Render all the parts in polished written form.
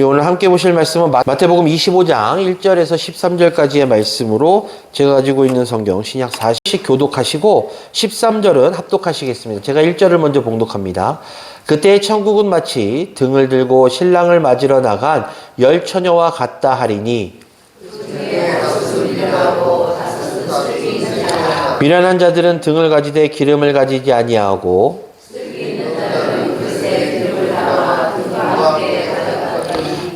우리 오늘 함께 보실 말씀은 마태복음 25장 1절에서 13절까지의 말씀으로 제가 가지고 있는 성경 신약 40씩 교독하시고 13절은 합독하시겠습니다. 제가 1절을 먼저 봉독합니다. 그때 천국은 마치 등을 들고 신랑을 맞으러 나간 열 처녀와 같다 하리니 미련한 자들은 등을 가지되 기름을 가지지 아니하고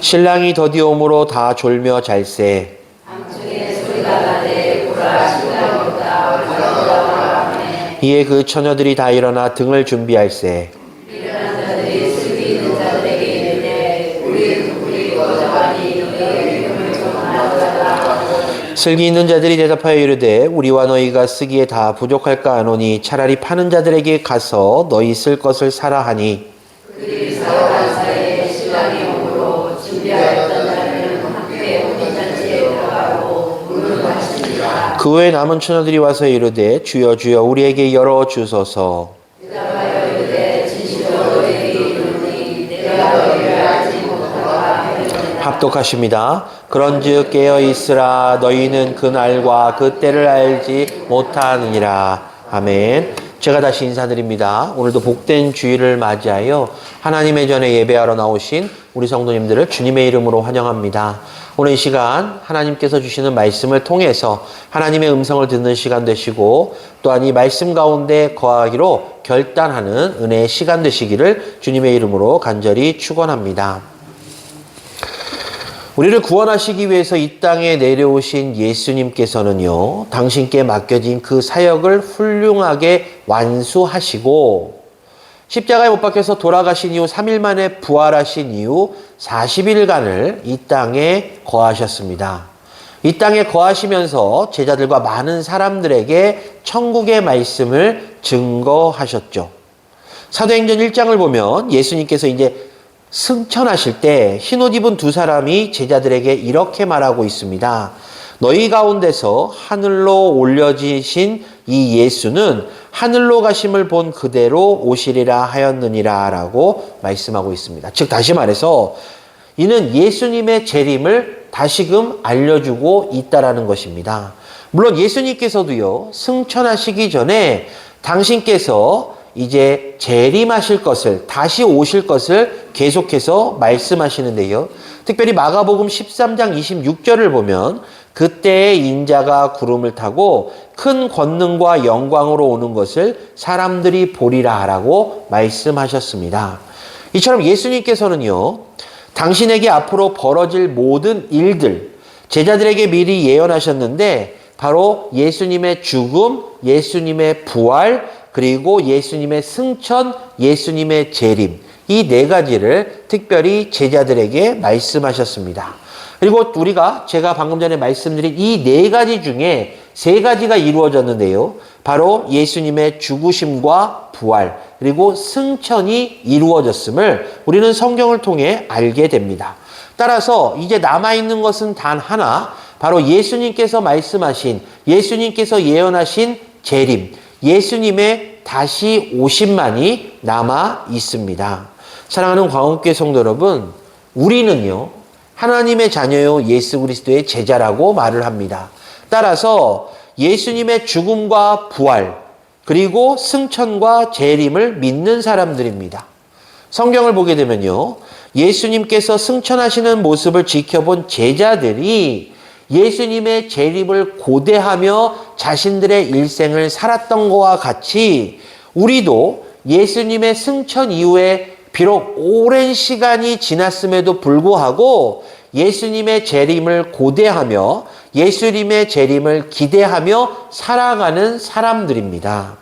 신랑이 더디옴으로 다 졸며 잘세. 이에 그 처녀들이 다 일어나 등을 준비할세. 슬기 있는 자들이 대답하여 이르되 우리와 너희가 쓰기에 다 부족할까 하노니 차라리 파는 자들에게 가서 너희 쓸 것을 사라 하니 그 후에 남은 처녀들이 와서 이르되 주여 주여 우리에게 열어 주소서. 합독하십니다. 그런즉 깨어 있으라 너희는 그날과 그때를 알지 못하느니라. 아멘. 제가 다시 인사드립니다. 오늘도 복된 주일을 맞이하여 하나님의 전에 예배하러 나오신 우리 성도님들을 주님의 이름으로 환영합니다. 오늘 이 시간 하나님께서 주시는 말씀을 통해서 하나님의 음성을 듣는 시간 되시고 또한 이 말씀 가운데 거하기로 결단하는 은혜의 시간 되시기를 주님의 이름으로 간절히 축원합니다. 우리를 구원하시기 위해서 이 땅에 내려오신 예수님께서는요, 당신께 맡겨진 그 사역을 훌륭하게 완수하시고 십자가에 못 박혀서 돌아가신 이후 3일 만에 부활하신 이후 40일간을 이 땅에 거하셨습니다. 이 땅에 거하시면서 제자들과 많은 사람들에게 천국의 말씀을 증거하셨죠. 사도행전 1장을 보면 예수님께서 이제 승천하실 때 흰옷 입은 두 사람이 제자들에게 이렇게 말하고 있습니다. 너희 가운데서 하늘로 올려지신 이 예수는 하늘로 가심을 본 그대로 오시리라 하였느니라 라고 말씀하고 있습니다. 즉 다시 말해서 이는 예수님의 재림을 다시금 알려주고 있다라는 것입니다. 물론 예수님께서도요 승천하시기 전에 당신께서 이제 재림하실 것을 다시 오실 것을 계속해서 말씀하시는데요. 특별히 마가복음 13장 26절을 보면 그때의 인자가 구름을 타고 큰 권능과 영광으로 오는 것을 사람들이 보리라 라고 말씀하셨습니다. 이처럼 예수님께서는요. 당신에게 앞으로 벌어질 모든 일들 제자들에게 미리 예언하셨는데 바로 예수님의 죽음, 예수님의 부활 그리고 예수님의 승천, 예수님의 재림 이 네 가지를 특별히 제자들에게 말씀하셨습니다. 그리고 제가 방금 전에 말씀드린 이 네 가지 중에 세 가지가 이루어졌는데요. 바로 예수님의 죽으심과 부활 그리고 승천이 이루어졌음을 우리는 성경을 통해 알게 됩니다. 따라서 이제 남아있는 것은 단 하나 바로 예수님께서 말씀하신 예수님께서 예언하신 재림 예수님의 다시 오심만이 남아 있습니다. 사랑하는 광업교회 성도 여러분, 우리는요 하나님의 자녀요 예수 그리스도의 제자라고 말을 합니다. 따라서 예수님의 죽음과 부활 그리고 승천과 재림을 믿는 사람들입니다. 성경을 보게 되면요 예수님께서 승천하시는 모습을 지켜본 제자들이 예수님의 재림을 고대하며 자신들의 일생을 살았던 것과 같이 우리도 예수님의 승천 이후에 비록 오랜 시간이 지났음에도 불구하고 예수님의 재림을 고대하며 예수님의 재림을 기대하며 살아가는 사람들입니다.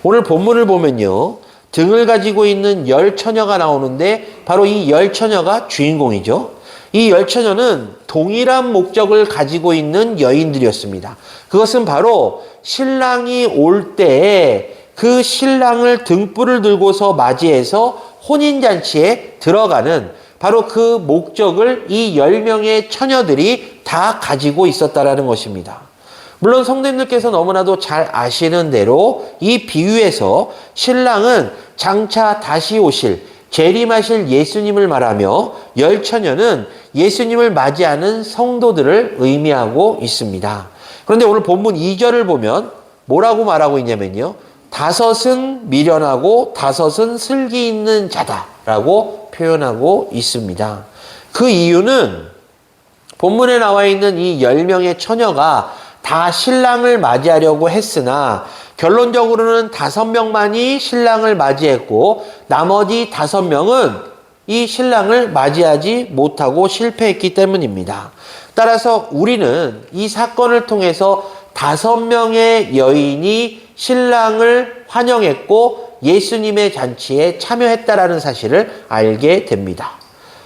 오늘 본문을 보면요. 등을 가지고 있는 열 처녀가 나오는데 바로 이 열 처녀가 주인공이죠. 이 열 처녀는 동일한 목적을 가지고 있는 여인들이었습니다. 그것은 바로 신랑이 올 때에 그 신랑을 등불을 들고서 맞이해서 혼인잔치에 들어가는 바로 그 목적을 이 10명의 처녀들이 다 가지고 있었다라는 것입니다. 물론 성도님들께서 너무나도 잘 아시는 대로 이 비유에서 신랑은 장차 다시 오실 재림하실 예수님을 말하며 열처녀는 예수님을 맞이하는 성도들을 의미하고 있습니다. 그런데 오늘 본문 2절을 보면 뭐라고 말하고 있냐면요. 다섯은 미련하고 다섯은 슬기 있는 자다라고 표현하고 있습니다. 그 이유는 본문에 나와 있는 이 10명의 처녀가 다 신랑을 맞이하려고 했으나 결론적으로는 5명만이 신랑을 맞이했고 나머지 5명은 이 신랑을 맞이하지 못하고 실패했기 때문입니다. 따라서 우리는 이 사건을 통해서 5명의 여인이 신랑을 환영했고 예수님의 잔치에 참여했다라는 사실을 알게 됩니다.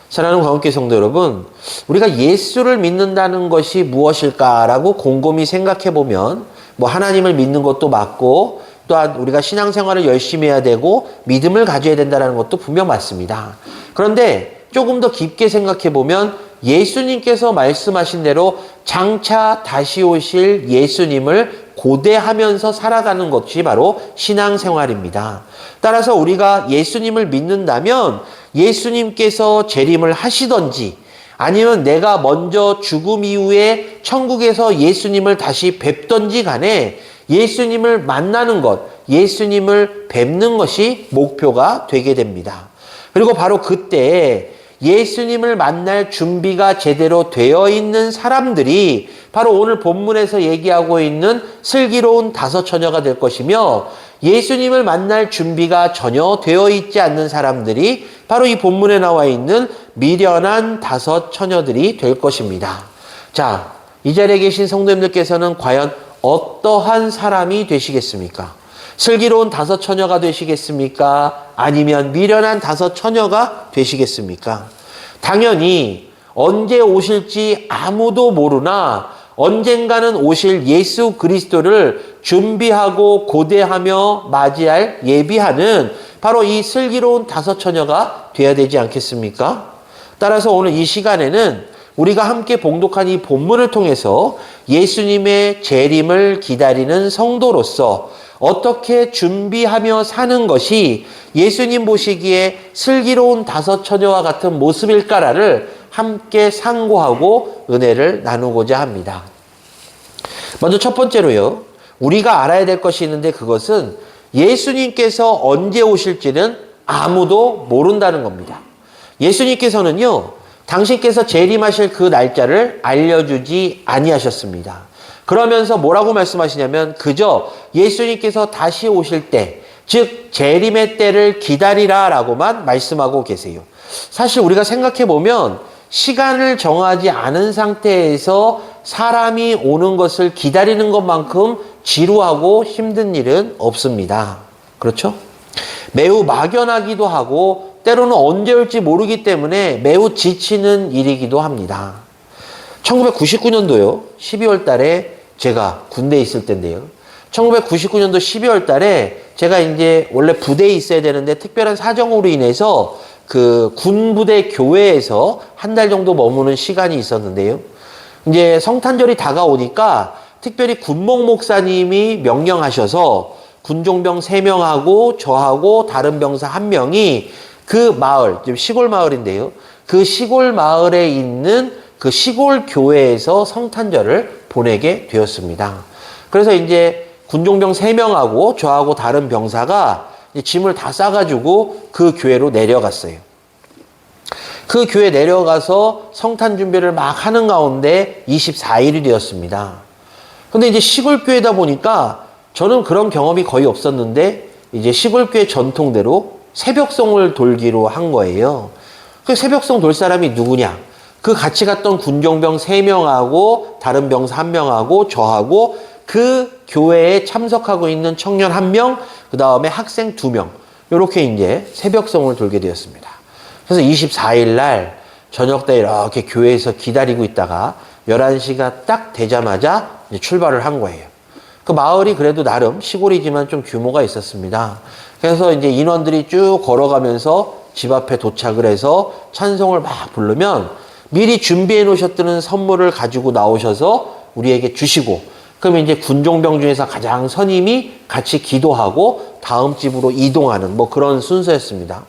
사랑하는 광역교회 성도 여러분, 우리가 예수를 믿는다는 것이 무엇일까라고 곰곰이 생각해 보면 하나님을 믿는 것도 맞고 또한 우리가 신앙생활을 열심히 해야 되고 믿음을 가져야 된다는 것도 분명 맞습니다. 그런데 조금 더 깊게 생각해 보면 예수님께서 말씀하신 대로 장차 다시 오실 예수님을 고대하면서 살아가는 것이 바로 신앙생활입니다. 따라서 우리가 예수님을 믿는다면 예수님께서 재림을 하시던지 아니면 내가 먼저 죽음 이후에 천국에서 예수님을 다시 뵙던지 간에 예수님을 만나는 것, 예수님을 뵙는 것이 목표가 되게 됩니다. 그리고 바로 그때 예수님을 만날 준비가 제대로 되어 있는 사람들이 바로 오늘 본문에서 얘기하고 있는 슬기로운 5 처녀가 될 것이며 예수님을 만날 준비가 전혀 되어 있지 않는 사람들이 바로 이 본문에 나와 있는 미련한 5 처녀들이 될 것입니다. 자, 이 자리에 계신 성도님들께서는 과연 어떠한 사람이 되시겠습니까? 슬기로운 5 처녀가 되시겠습니까? 아니면 미련한 5 처녀가 되시겠습니까? 당연히 언제 오실지 아무도 모르나 언젠가는 오실 예수 그리스도를 준비하고 고대하며 맞이할 예비하는 바로 이 슬기로운 5 처녀가 되어야 되지 않겠습니까? 따라서 오늘 이 시간에는 우리가 함께 봉독한 이 본문을 통해서 예수님의 재림을 기다리는 성도로서 어떻게 준비하며 사는 것이 예수님 보시기에 슬기로운 5 처녀와 같은 모습일까를 함께 상고하고 은혜를 나누고자 합니다. 먼저 첫 번째로요. 우리가 알아야 될 것이 있는데 그것은 예수님께서 언제 오실지는 아무도 모른다는 겁니다. 예수님께서는요. 당신께서 재림하실 그 날짜를 알려주지 아니하셨습니다. 그러면서 뭐라고 말씀하시냐면 그저 예수님께서 다시 오실 때, 즉 재림의 때를 기다리라 라고만 말씀하고 계세요. 사실 우리가 생각해 보면 시간을 정하지 않은 상태에서 사람이 오는 것을 기다리는 것만큼 지루하고 힘든 일은 없습니다. 그렇죠? 매우 막연하기도 하고 때로는 언제 올지 모르기 때문에 매우 지치는 일이기도 합니다. 1999년도요. 12월 달에 제가 군대에 있을 때인데요. 1999년도 12월 달에 제가 이제 원래 부대에 있어야 되는데 특별한 사정으로 인해서 그 군부대 교회에서 한 달 정도 머무는 시간이 있었는데요. 이제 성탄절이 다가오니까 특별히 군목 목사님이 명령하셔서 군종병 3명하고 저하고 다른 병사 1명이 그 마을, 시골 마을인데요. 그 시골 마을에 있는 그 시골 교회에서 성탄절을 보내게 되었습니다. 그래서 이제 군종병 3명하고 저하고 다른 병사가 짐을 다 싸가지고 그 교회로 내려갔어요. 그 교회 내려가서 성탄 준비를 막 하는 가운데 24일이 되었습니다. 근데 이제 시골 교회다 보니까 저는 그런 경험이 거의 없었는데 이제 시골 교회 전통대로 새벽송을 돌기로 한 거예요. 그 새벽송 돌 사람이 누구냐? 그 같이 갔던 군종병 3명하고 다른 병사 1명하고 저하고 그 교회에 참석하고 있는 청년 1명, 그 다음에 학생 2명. 이렇게 이제 새벽송을 돌게 되었습니다. 그래서 24일 날 저녁 때 이렇게 교회에서 기다리고 있다가 11시가 딱 되자마자 이제 출발을 한 거예요. 그 마을이 그래도 나름 시골이지만 좀 규모가 있었습니다. 그래서 이제 인원들이 쭉 걸어가면서 집 앞에 도착을 해서 찬송을 막 부르면 미리 준비해 놓으셨던 선물을 가지고 나오셔서 우리에게 주시고, 그러면 이제 군종병 중에서 가장 선임이 같이 기도하고 다음 집으로 이동하는 그런 순서였습니다.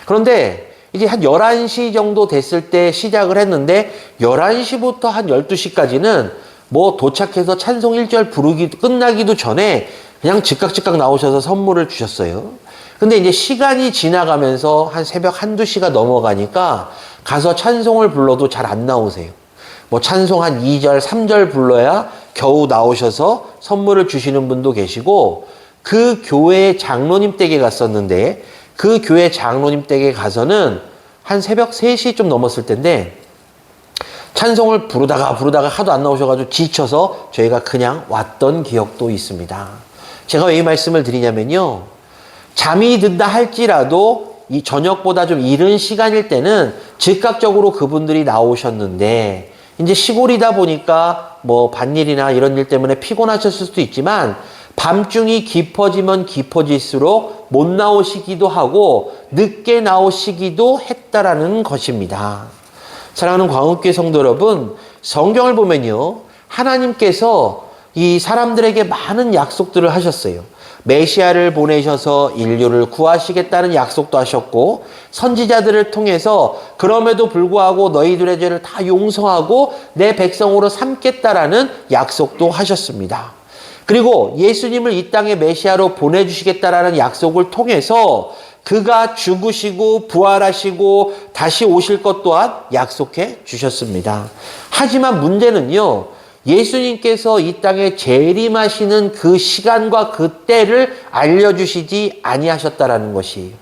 그런데 이제 한 11시 정도 됐을 때 시작을 했는데 11시부터 한 12시까지는 뭐 도착해서 찬송 1절 부르기 끝나기도 전에 그냥 즉각 나오셔서 선물을 주셨어요. 근데 이제 시간이 지나가면서 한 새벽 1~2시가 넘어가니까 가서 찬송을 불러도 잘 안 나오세요. 뭐 찬송 한 2절, 3절 불러야 겨우 나오셔서 선물을 주시는 분도 계시고, 그 교회 장로님 댁에 갔었는데 그 교회 장로님 댁에 가서는 한 새벽 3시 좀 넘었을 텐데 찬송을 부르다가 하도 안 나오셔가지고 지쳐서 저희가 그냥 왔던 기억도 있습니다. 제가 왜 이 말씀을 드리냐면요, 잠이 든다 할지라도 이 저녁보다 좀 이른 시간일 때는 즉각적으로 그분들이 나오셨는데, 이제 시골이다 보니까 뭐 밭일이나 이런 일 때문에 피곤하셨을 수도 있지만 밤중이 깊어지면 깊어질수록 못 나오시기도 하고 늦게 나오시기도 했다라는 것입니다. 사랑하는 광업교회 성도 여러분, 성경을 보면요, 하나님께서 이 사람들에게 많은 약속들을 하셨어요. 메시아를 보내셔서 인류를 구하시겠다는 약속도 하셨고, 선지자들을 통해서 그럼에도 불구하고 너희들의 죄를 다 용서하고 내 백성으로 삼겠다라는 약속도 하셨습니다. 그리고 예수님을 이 땅에 메시아로 보내주시겠다라는 약속을 통해서 그가 죽으시고 부활하시고 다시 오실 것 또한 약속해 주셨습니다. 하지만 문제는요, 예수님께서 이 땅에 재림하시는 그 시간과 그 때를 알려주시지 아니하셨다라는 것이에요.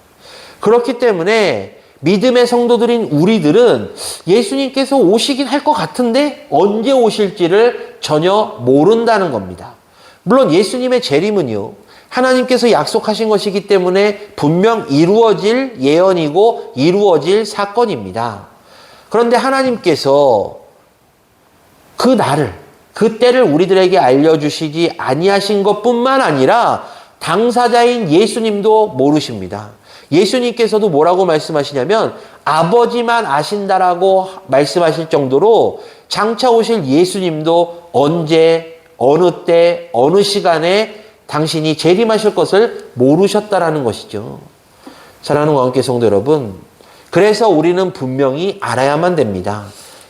그렇기 때문에 믿음의 성도들인 우리들은 예수님께서 오시긴 할 것 같은데 언제 오실지를 전혀 모른다는 겁니다. 물론 예수님의 재림은요, 하나님께서 약속하신 것이기 때문에 분명 이루어질 예언이고 이루어질 사건입니다. 그런데 하나님께서 그 날을, 그 때를 우리들에게 알려주시지 아니하신 것뿐만 아니라 당사자인 예수님도 모르십니다. 예수님께서도 뭐라고 말씀하시냐면 아버지만 아신다라고 말씀하실 정도로 장차 오실 예수님도 언제, 어느 때, 어느 시간에 당신이 재림하실 것을 모르셨다라는 것이죠. 사랑하는 광교회 성도 여러분, 그래서 우리는 분명히 알아야만 됩니다.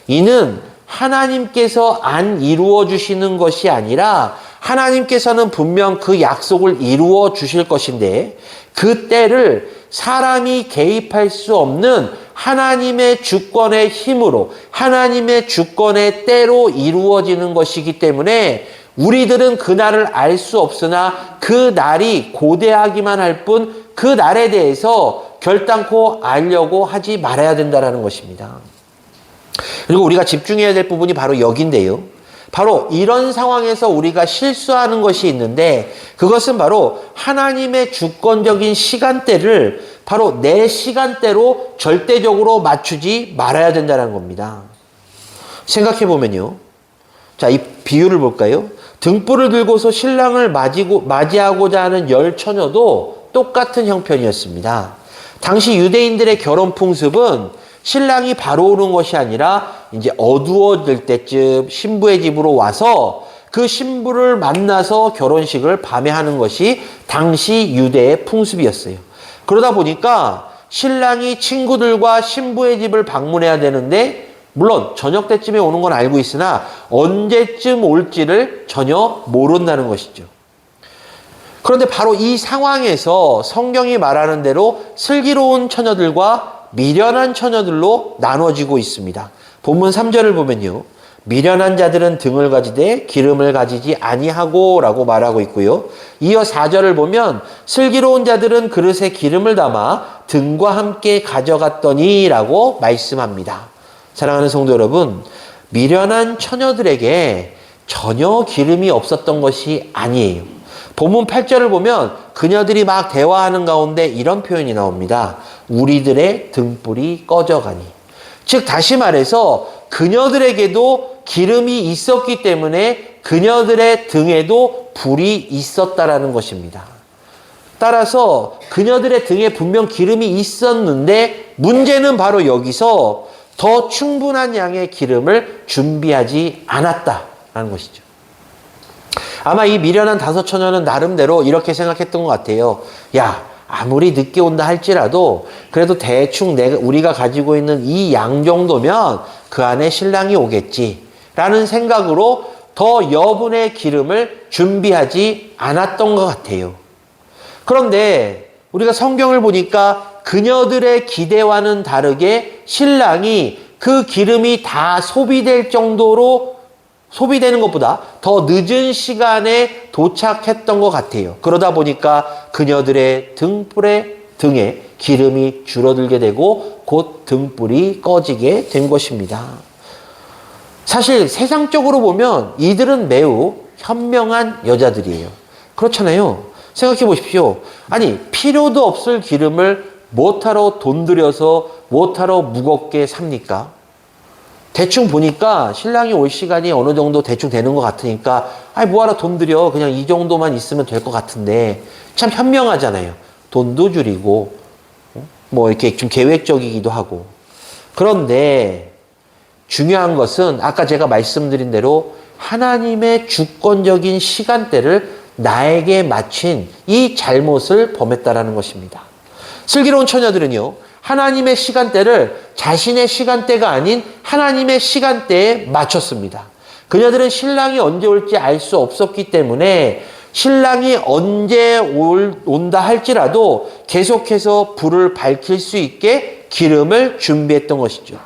이는 하나님께서 안 이루어 주시는 것이 아니라 하나님께서는 분명 그 약속을 이루어 주실 것인데, 그 때를 사람이 개입할 수 없는 하나님의 주권의 힘으로, 하나님의 주권의 때로 이루어지는 것이기 때문에 우리들은 그 날을 알 수 없으나 그 날이 고대하기만 할 뿐 그 날에 대해서 결단코 알려고 하지 말아야 된다는 것입니다. 그리고 우리가 집중해야 될 부분이 바로 여기인데요. 바로 이런 상황에서 우리가 실수하는 것이 있는데, 그것은 바로 하나님의 주권적인 시간대를 바로 내 시간대로 절대적으로 맞추지 말아야 된다는 겁니다. 생각해 보면요. 자, 이 비유를 볼까요? 등불을 들고서 신랑을 맞이하고자 하는 10처녀도 똑같은 형편이었습니다. 당시 유대인들의 결혼 풍습은 신랑이 바로 오는 것이 아니라 이제 어두워질 때쯤 신부의 집으로 와서 그 신부를 만나서 결혼식을 밤에 하는 것이 당시 유대의 풍습이었어요. 그러다 보니까 신랑이 친구들과 신부의 집을 방문해야 되는데, 물론 저녁 때쯤에 오는 건 알고 있으나 언제쯤 올지를 전혀 모른다는 것이죠. 그런데 바로 이 상황에서 성경이 말하는 대로 슬기로운 처녀들과 미련한 처녀들로 나눠지고 있습니다. 본문 3절을 보면요, 미련한 자들은 등을 가지되 기름을 가지지 아니하고 라고 말하고 있고요. 이어 4절을 보면 슬기로운 자들은 그릇에 기름을 담아 등과 함께 가져갔더니 라고 말씀합니다. 사랑하는 성도 여러분, 미련한 처녀들에게 전혀 기름이 없었던 것이 아니에요. 본문 8절을 보면 그녀들이 막 대화하는 가운데 이런 표현이 나옵니다. 우리들의 등불이 꺼져가니. 즉 다시 말해서 그녀들에게도 기름이 있었기 때문에 그녀들의 등에도 불이 있었다라는 것입니다. 따라서 그녀들의 등에 분명 기름이 있었는데 문제는 바로 여기서 더 충분한 양의 기름을 준비하지 않았다라는 것이죠. 아마 이 미련한 5처녀는 나름대로 이렇게 생각했던 것 같아요. 야, 아무리 늦게 온다 할지라도 그래도 대충 우리가 가지고 있는 이 양 정도면 그 안에 신랑이 오겠지라는 생각으로 더 여분의 기름을 준비하지 않았던 것 같아요. 그런데 우리가 성경을 보니까 그녀들의 기대와는 다르게 신랑이 그 기름이 다 소비될 정도로 소비되는 것보다 더 늦은 시간에 도착했던 것 같아요. 그러다 보니까 그녀들의 등에 기름이 줄어들게 되고 곧 등불이 꺼지게 된 것입니다. 사실 세상적으로 보면 이들은 매우 현명한 여자들이에요. 그렇잖아요. 생각해 보십시오. 아니, 필요도 없을 기름을 뭐하러 돈 들여서 뭐하러 무겁게 삽니까? 대충 보니까 신랑이 올 시간이 어느 정도 대충 되는 것 같으니까 아니 뭐하러 돈 들여, 그냥 이 정도만 있으면 될 것 같은데 참 현명하잖아요. 돈도 줄이고 뭐 이렇게 좀 계획적이기도 하고. 그런데 중요한 것은 아까 제가 말씀드린 대로 하나님의 주권적인 시간대를 나에게 마친 이 잘못을 범했다라는 것입니다. 슬기로운 처녀들은요, 하나님의 시간대를 자신의 시간대가 아닌 하나님의 시간대에 맞췄습니다. 그녀들은 신랑이 언제 올지 알 수 없었기 때문에 신랑이 언제 온다 할지라도 계속해서 불을 밝힐 수 있게 기름을 준비했던 것이죠.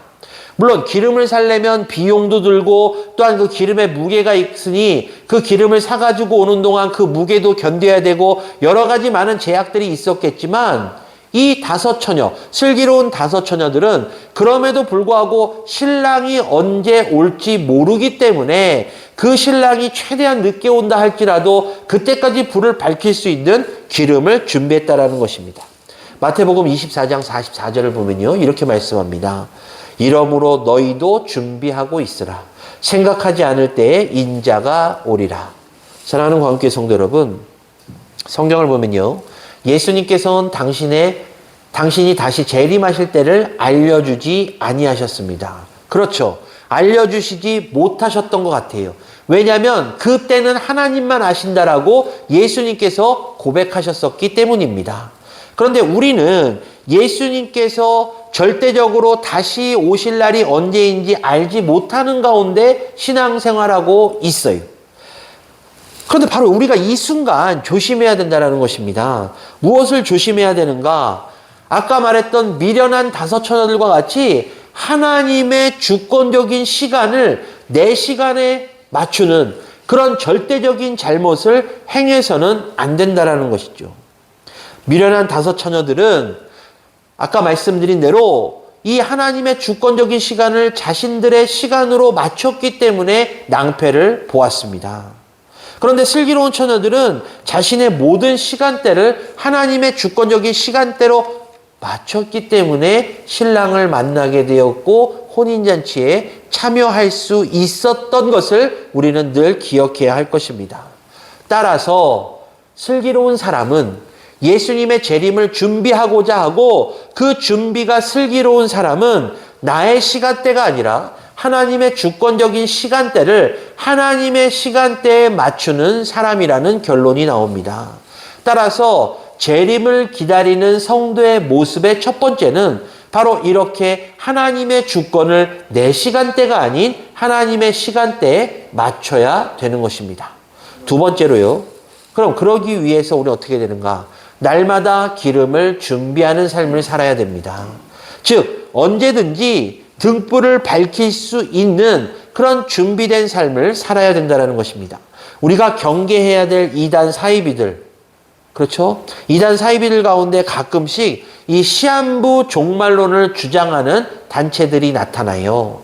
물론 기름을 살려면 비용도 들고 또한 그 기름의 무게가 있으니 그 기름을 사가지고 오는 동안 그 무게도 견뎌야 되고 여러 가지 많은 제약들이 있었겠지만 이 다섯 처녀, 슬기로운 다섯 처녀들은 그럼에도 불구하고 신랑이 언제 올지 모르기 때문에 그 신랑이 최대한 늦게 온다 할지라도 그때까지 불을 밝힐 수 있는 기름을 준비했다라는 것입니다. 마태복음 24장 44절을 보면요, 이렇게 말씀합니다. 이러므로 너희도 준비하고 있으라. 생각하지 않을 때에 인자가 오리라. 사랑하는 광교회 성도 여러분, 성경을 보면요, 예수님께서는 당신이 다시 재림하실 때를 알려주지 아니하셨습니다. 그렇죠. 알려주시지 못하셨던 것 같아요. 왜냐하면 그때는 하나님만 아신다라고 예수님께서 고백하셨었기 때문입니다. 그런데 우리는 예수님께서 절대적으로 다시 오실 날이 언제인지 알지 못하는 가운데 신앙생활하고 있어요. 그런데 바로 우리가 이 순간 조심해야 된다는 것입니다. 무엇을 조심해야 되는가? 아까 말했던 미련한 다섯 처녀들과 같이 하나님의 주권적인 시간을 내 시간에 맞추는 그런 절대적인 잘못을 행해서는 안 된다는 것이죠. 미련한 다섯 처녀들은 아까 말씀드린 대로 이 하나님의 주권적인 시간을 자신들의 시간으로 맞췄기 때문에 낭패를 보았습니다. 그런데 슬기로운 처녀들은 자신의 모든 시간대를 하나님의 주권적인 시간대로 맞췄기 때문에 신랑을 만나게 되었고 혼인잔치에 참여할 수 있었던 것을 우리는 늘 기억해야 할 것입니다. 따라서 슬기로운 사람은 예수님의 재림을 준비하고자 하고 그 준비가 슬기로운 사람은 나의 시간대가 아니라 하나님의 주권적인 시간대를 하나님의 시간대에 맞추는 사람이라는 결론이 나옵니다. 따라서 재림을 기다리는 성도의 모습의 첫 번째는 바로 이렇게 하나님의 주권을 내 시간대가 아닌 하나님의 시간대에 맞춰야 되는 것입니다. 두 번째로요. 그럼 그러기 위해서 우리는 어떻게 되는가? 날마다 기름을 준비하는 삶을 살아야 됩니다. 즉 언제든지 등불을 밝힐 수 있는 그런 준비된 삶을 살아야 된다는 것입니다. 우리가 경계해야 될 이단 사이비들, 그렇죠? 이단 사이비들 가운데 가끔씩 이 시한부 종말론을 주장하는 단체들이 나타나요.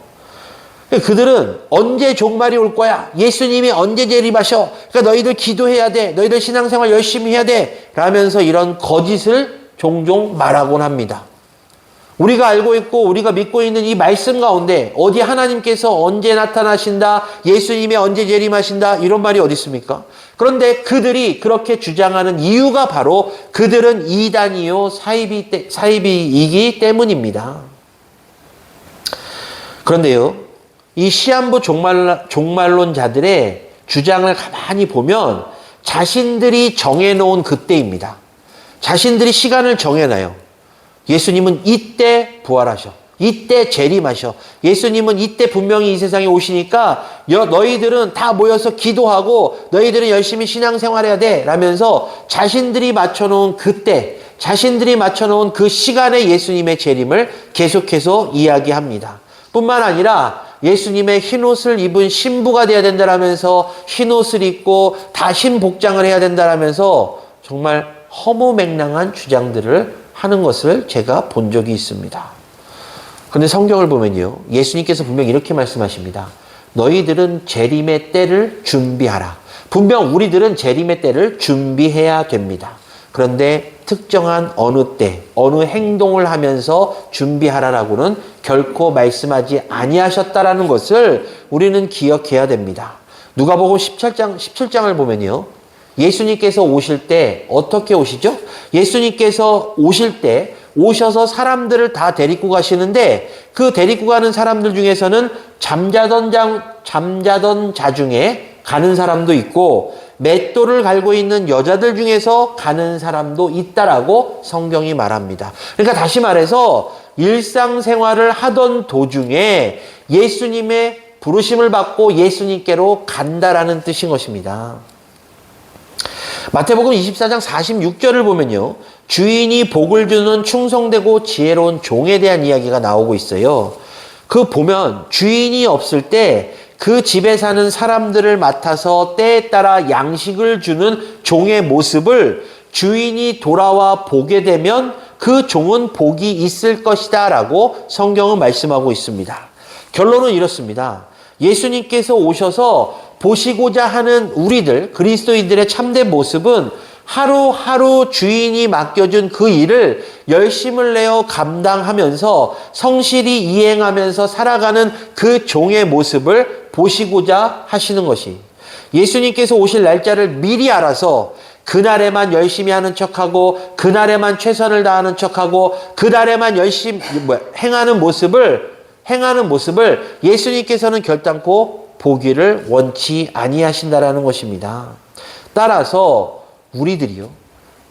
그들은 언제 종말이 올 거야? 예수님이 언제 재림하셔? 그러니까 너희들 기도해야 돼. 너희들 신앙생활 열심히 해야 돼. 라면서 이런 거짓을 종종 말하곤 합니다. 우리가 알고 있고 우리가 믿고 있는 이 말씀 가운데 어디 하나님께서 언제 나타나신다, 예수님이 언제 재림하신다 이런 말이 어디 있습니까? 그런데 그들이 그렇게 주장하는 이유가 바로 그들은 이단이요 사이비이기 때문입니다. 그런데요, 이 시한부 종말론자들의 주장을 가만히 보면 자신들이 정해놓은 그때입니다. 자신들이 시간을 정해놔요. 예수님은 이때 부활하셔. 이때 재림하셔. 예수님은 이때 분명히 이 세상에 오시니까 너희들은 다 모여서 기도하고 너희들은 열심히 신앙생활해야 돼 라면서 자신들이 맞춰놓은 그때, 자신들이 맞춰놓은 그 시간에 예수님의 재림을 계속해서 이야기합니다. 뿐만 아니라 예수님의 흰옷을 입은 신부가 되어야 된다라면서 흰옷을 입고 다 흰 복장을 해야 된다라면서 정말 허무맹랑한 주장들을 하는 것을 제가 본 적이 있습니다. 그런데 성경을 보면요, 예수님께서 분명 이렇게 말씀하십니다. 너희들은 재림의 때를 준비하라. 분명 우리들은 재림의 때를 준비해야 됩니다. 그런데 특정한 어느 때, 어느 행동을 하면서 준비하라라고는 결코 말씀하지 아니하셨다라는 것을 우리는 기억해야 됩니다. 누가복음 17장을 보면요, 예수님께서 오실 때 어떻게 오시죠? 예수님께서 오실 때 오셔서 사람들을 다 데리고 가시는데 그 데리고 가는 사람들 중에서는 잠자던 자 중에 가는 사람도 있고 맷돌을 갈고 있는 여자들 중에서 가는 사람도 있다라고 성경이 말합니다. 그러니까 다시 말해서 일상생활을 하던 도중에 예수님의 부르심을 받고 예수님께로 간다라는 뜻인 것입니다. 마태복음 24장 46절을 보면요, 주인이 복을 주는 충성되고 지혜로운 종에 대한 이야기가 나오고 있어요. 그 보면 주인이 없을 때 그 집에 사는 사람들을 맡아서 때에 따라 양식을 주는 종의 모습을 주인이 돌아와 보게 되면 그 종은 복이 있을 것이다 라고 성경은 말씀하고 있습니다. 결론은 이렇습니다. 예수님께서 오셔서 보시고자 하는 우리들, 그리스도인들의 참된 모습은 하루하루 주인이 맡겨준 그 일을 열심을 내어 감당하면서 성실히 이행하면서 살아가는 그 종의 모습을 보시고자 하시는 것이, 예수님께서 오실 날짜를 미리 알아서 그날에만 열심히 하는 척하고 그날에만 최선을 다하는 척하고 그날에만 열심히 행하는 모습을 예수님께서는 결단코 보기를 원치 아니하신다라는 것입니다. 따라서 우리들이요,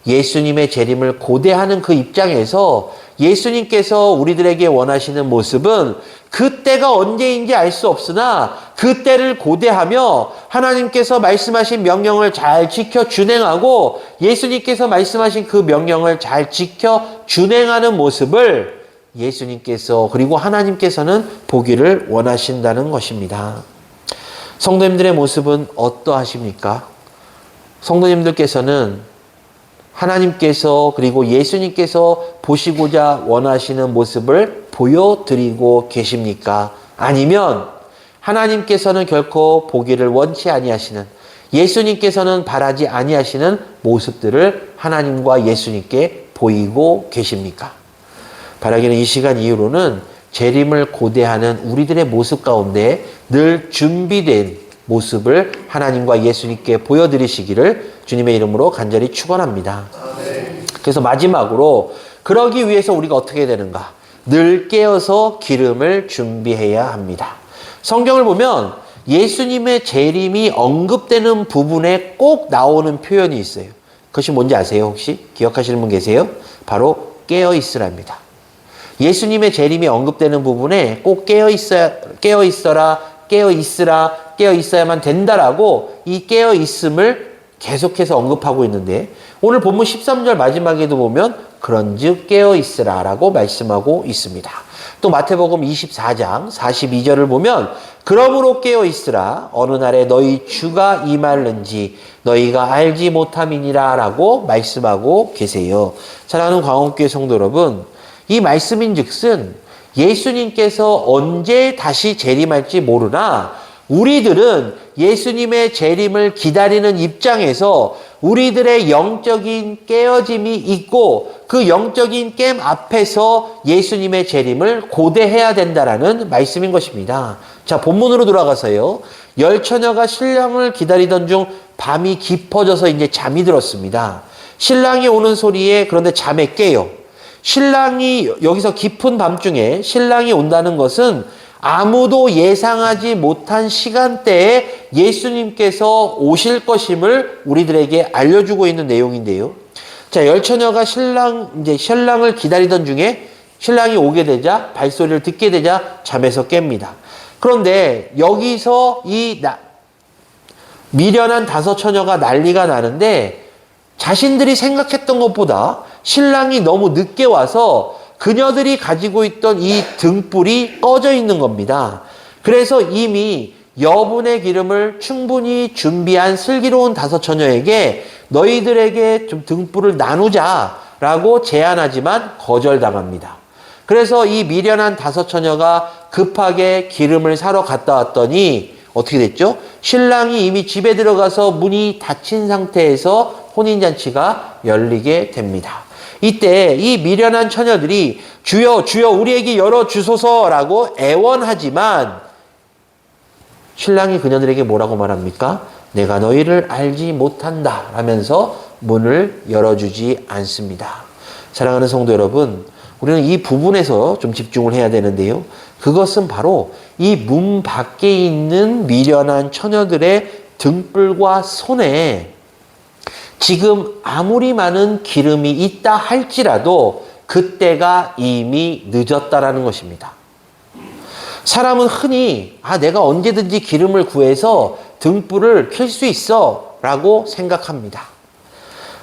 예수님의 재림을 고대하는 그 입장에서 예수님께서 우리들에게 원하시는 모습은 그때가 언제인지 알 수 없으나 그때를 고대하며 하나님께서 말씀하신 명령을 잘 지켜 준행하고 예수님께서 말씀하신 그 명령을 잘 지켜 준행하는 모습을 예수님께서 그리고 하나님께서는 보기를 원하신다는 것입니다. 성도님들의 모습은 어떠하십니까? 성도님들께서는 하나님께서 그리고 예수님께서 보시고자 원하시는 모습을 보여드리고 계십니까? 아니면 하나님께서는 결코 보기를 원치 아니하시는, 예수님께서는 바라지 아니하시는 모습들을 하나님과 예수님께 보이고 계십니까? 바라기는 이 시간 이후로는 재림을 고대하는 우리들의 모습 가운데 늘 준비된 모습을 하나님과 예수님께 보여드리시기를 주님의 이름으로 간절히 축원합니다. 그래서 마지막으로 그러기 위해서 우리가 어떻게 되는가? 늘 깨어서 기름을 준비해야 합니다. 성경을 보면 예수님의 재림이 언급되는 부분에 꼭 나오는 표현이 있어요. 그것이 뭔지 아세요? 혹시 기억하시는 분 계세요? 바로 깨어 있으라입니다. 예수님의 재림이 언급되는 부분에 꼭 깨어 있어라, 깨어 있어야만 된다라고 이 깨어 있음을 계속해서 언급하고 있는데, 오늘 본문 13절 마지막에도 보면 그런즉 깨어 있으라라고 말씀하고 있습니다. 또 마태복음 24장 42절을 보면 그러므로 깨어 있으라, 어느 날에 너희 주가 임할는지 너희가 알지 못함이니라라고 말씀하고 계세요. 사랑하는 광원교회 성도 여러분, 이 말씀인즉슨 예수님께서 언제 다시 재림할지 모르나 우리들은 예수님의 재림을 기다리는 입장에서 우리들의 영적인 깨어짐이 있고 그 영적인 깸 앞에서 예수님의 재림을 고대해야 된다라는 말씀인 것입니다. 자, 본문으로 돌아가서요. 열 처녀가 신랑을 기다리던 중 밤이 깊어져서 이제 잠이 들었습니다. 신랑이 오는 소리에 그런데 잠에 깨요. 신랑이 여기서 깊은 밤중에 신랑이 온다는 것은 아무도 예상하지 못한 시간대에 예수님께서 오실 것임을 우리들에게 알려주고 있는 내용인데요. 자, 열처녀가 신랑을 기다리던 중에 신랑이 오게 되자 발소리를 듣게 되자 잠에서 깹니다. 그런데 여기서 미련한 다섯 처녀가 난리가 나는데 자신들이 생각했던 것보다 신랑이 너무 늦게 와서 그녀들이 가지고 있던 이 등불이 꺼져 있는 겁니다. 그래서 이미 여분의 기름을 충분히 준비한 슬기로운 다섯 처녀에게 너희들에게 좀 등불을 나누자라고 제안하지만 거절당합니다. 그래서 이 미련한 다섯 처녀가 급하게 기름을 사러 갔다 왔더니 어떻게 됐죠? 신랑이 이미 집에 들어가서 문이 닫힌 상태에서 혼인잔치가 열리게 됩니다. 이때 이 미련한 처녀들이 주여 주여 우리에게 열어주소서라고 애원하지만 신랑이 그녀들에게 뭐라고 말합니까? 내가 너희를 알지 못한다 라면서 문을 열어주지 않습니다. 사랑하는 성도 여러분, 우리는 이 부분에서 좀 집중을 해야 되는데요. 그것은 바로 이 문 밖에 있는 미련한 처녀들의 등불과 손에 지금 아무리 많은 기름이 있다 할지라도 그때가 이미 늦었다라는 것입니다. 사람은 흔히 내가 언제든지 기름을 구해서 등불을 켤 수 있어 라고 생각합니다.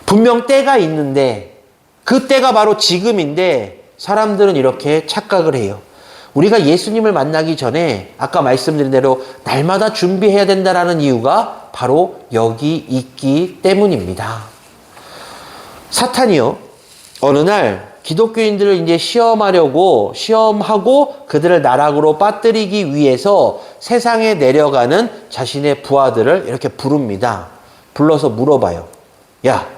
분명 때가 있는데 그 때가 바로 지금인데 사람들은 이렇게 착각을 해요. 우리가 예수님을 만나기 전에 아까 말씀드린 대로 날마다 준비해야 된다는 이유가 바로 여기 있기 때문입니다. 사탄이요, 어느 날 기독교인들을 이제 시험하고 그들을 나락으로 빠뜨리기 위해서 세상에 내려가는 자신의 부하들을 이렇게 부릅니다. 불러서 물어봐요. 야,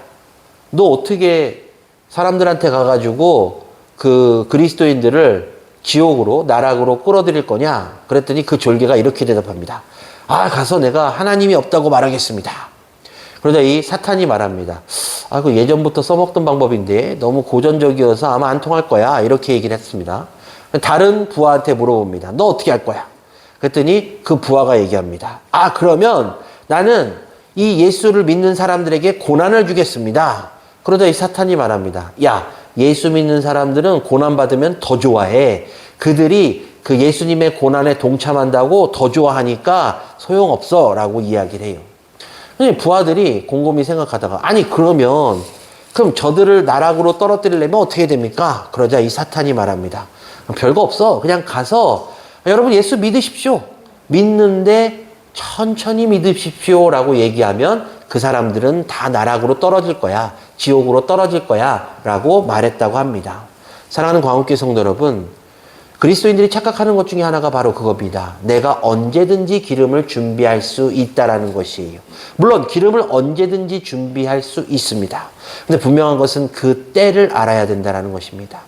너 어떻게 사람들한테 가가지고 그 그리스도인들을 지옥으로, 나락으로 끌어들일 거냐? 그랬더니 그 졸개가 이렇게 대답합니다. 가서 내가 하나님이 없다고 말하겠습니다. 그러자 이 사탄이 말합니다. 그 예전부터 써먹던 방법인데 너무 고전적이어서 아마 안 통할 거야. 이렇게 얘기를 했습니다. 다른 부하한테 물어봅니다. 너 어떻게 할 거야? 그랬더니 그 부하가 얘기합니다. 그러면 나는 이 예수를 믿는 사람들에게 고난을 주겠습니다. 그러자 이 사탄이 말합니다. 야, 예수 믿는 사람들은 고난받으면 더 좋아해. 그들이 그 예수님의 고난에 동참한다고 더 좋아하니까 소용없어 라고 이야기를 해요. 부하들이 곰곰이 생각하다가 그럼 저들을 나락으로 떨어뜨리려면 어떻게 됩니까? 그러자 이 사탄이 말합니다. 별거 없어. 그냥 가서 여러분 예수 믿으십시오. 믿는데 천천히 믿으십시오 라고 얘기하면 그 사람들은 다 나락으로 떨어질 거야. 지옥으로 떨어질 거야 라고 말했다고 합니다. 사랑하는 광운교회 성도 여러분, 그리스도인들이 착각하는 것 중에 하나가 바로 그겁니다. 내가 언제든지 기름을 준비할 수 있다라는 것이에요. 물론 기름을 언제든지 준비할 수 있습니다. 근데 분명한 것은 그 때를 알아야 된다는 것입니다.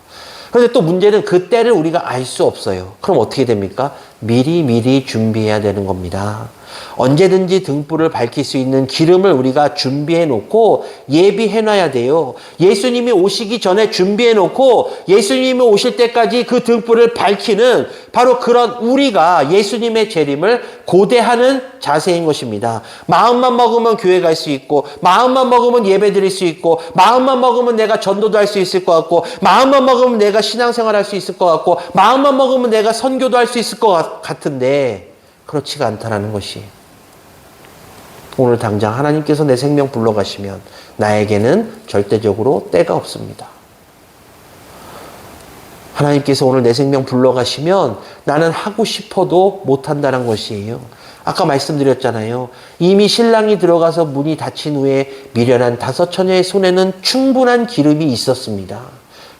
그런데 또 문제는 그 때를 우리가 알 수 없어요. 그럼 어떻게 됩니까? 미리 준비해야 되는 겁니다. 언제든지 등불을 밝힐 수 있는 기름을 우리가 준비해 놓고 예비해 놔야 돼요. 예수님이 오시기 전에 준비해 놓고 예수님이 오실 때까지 그 등불을 밝히는 바로 그런 우리가 예수님의 재림을 고대하는 자세인 것입니다. 마음만 먹으면 교회 갈 수 있고, 마음만 먹으면 예배 드릴 수 있고, 마음만 먹으면 내가 전도도 할 수 있을 것 같고, 마음만 먹으면 내가 신앙생활 할 수 있을 것 같고, 마음만 먹으면 내가 선교도 할 수 있을 것 같은데 그렇지가 않다는 것이, 오늘 당장 하나님께서 내 생명 불러가시면 나에게는 절대적으로 때가 없습니다. 하나님께서 오늘 내 생명 불러가시면 나는 하고 싶어도 못한다는 것이에요. 아까 말씀드렸잖아요. 이미 신랑이 들어가서 문이 닫힌 후에 미련한 다섯 처녀의 손에는 충분한 기름이 있었습니다.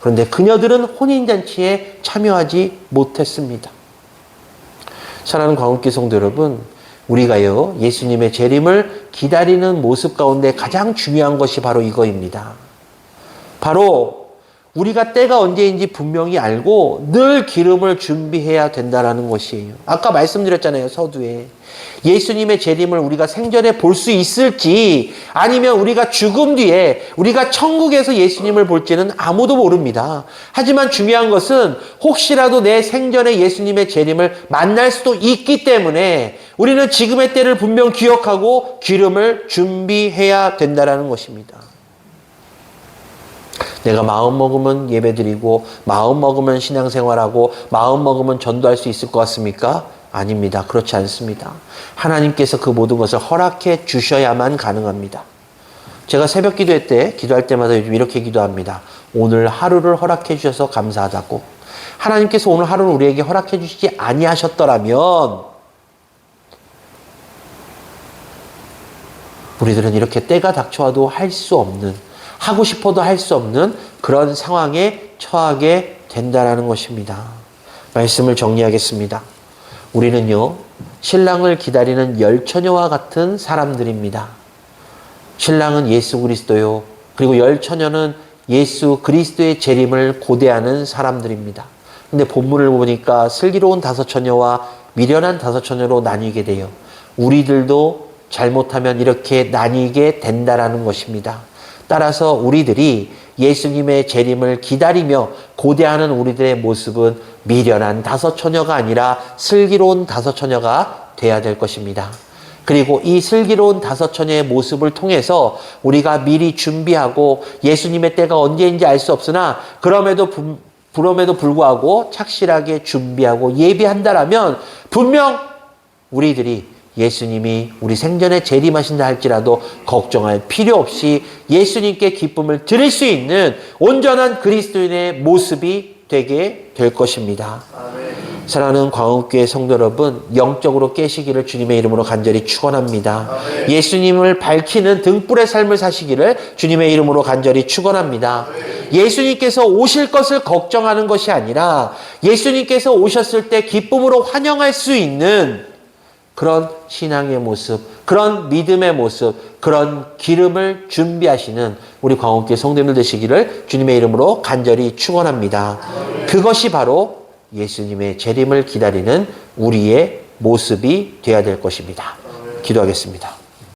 그런데 그녀들은 혼인잔치에 참여하지 못했습니다. 사랑하는 광운교회 성도 여러분, 우리가요, 예수님의 재림을 기다리는 모습 가운데 가장 중요한 것이 바로 이거입니다. 바로 우리가 때가 언제인지 분명히 알고 늘 기름을 준비해야 된다는 것이에요. 아까 말씀드렸잖아요, 서두에. 예수님의 재림을 우리가 생전에 볼 수 있을지, 아니면 우리가 죽음 뒤에 우리가 천국에서 예수님을 볼지는 아무도 모릅니다. 하지만 중요한 것은 혹시라도 내 생전에 예수님의 재림을 만날 수도 있기 때문에 우리는 지금의 때를 분명 기억하고 기름을 준비해야 된다는 것입니다. 내가 마음 먹으면 예배드리고 마음 먹으면 신앙생활하고 마음 먹으면 전도할 수 있을 것 같습니까? 아닙니다. 그렇지 않습니다. 하나님께서 그 모든 것을 허락해 주셔야만 가능합니다. 제가 새벽 기도회 때 기도할 때마다 요즘 이렇게 기도합니다. 오늘 하루를 허락해 주셔서 감사하다고. 하나님께서 오늘 하루를 우리에게 허락해 주시지 아니하셨더라면 우리들은 이렇게 때가 닥쳐와도 할 수 없는, 하고 싶어도 할 수 없는 그런 상황에 처하게 된다라는 것입니다. 말씀을 정리하겠습니다. 우리는요, 신랑을 기다리는 열처녀와 같은 사람들입니다. 신랑은 예수 그리스도요, 그리고 열처녀는 예수 그리스도의 재림을 고대하는 사람들입니다. 근데 본문을 보니까 슬기로운 다섯 처녀와 미련한 다섯 처녀로 나뉘게 돼요. 우리들도 잘못하면 이렇게 나뉘게 된다라는 것입니다. 따라서 우리들이 예수님의 재림을 기다리며 고대하는 우리들의 모습은 미련한 다섯 처녀가 아니라 슬기로운 다섯 처녀가 돼야 될 것입니다. 그리고 이 슬기로운 다섯 처녀의 모습을 통해서 우리가 미리 준비하고 예수님의 때가 언제인지 알 수 없으나 그럼에도 불구하고 착실하게 준비하고 예비한다라면 분명 우리들이 예수님이 우리 생전에 재림하신다 할지라도 걱정할 필요 없이 예수님께 기쁨을 드릴 수 있는 온전한 그리스도인의 모습이 되게 될 것입니다. 아멘. 사랑하는 광흥교회 성도 여러분, 영적으로 깨시기를 주님의 이름으로 간절히 축원합니다. 아멘. 예수님을 밝히는 등불의 삶을 사시기를 주님의 이름으로 간절히 축원합니다. 아멘. 예수님께서 오실 것을 걱정하는 것이 아니라 예수님께서 오셨을 때 기쁨으로 환영할 수 있는 그런 신앙의 모습, 그런 믿음의 모습, 그런 기름을 준비하시는 우리 광흥교회 성도님들 되시기를 주님의 이름으로 간절히 축원합니다. 그것이 바로 예수님의 재림을 기다리는 우리의 모습이 되어야 될 것입니다. 기도하겠습니다.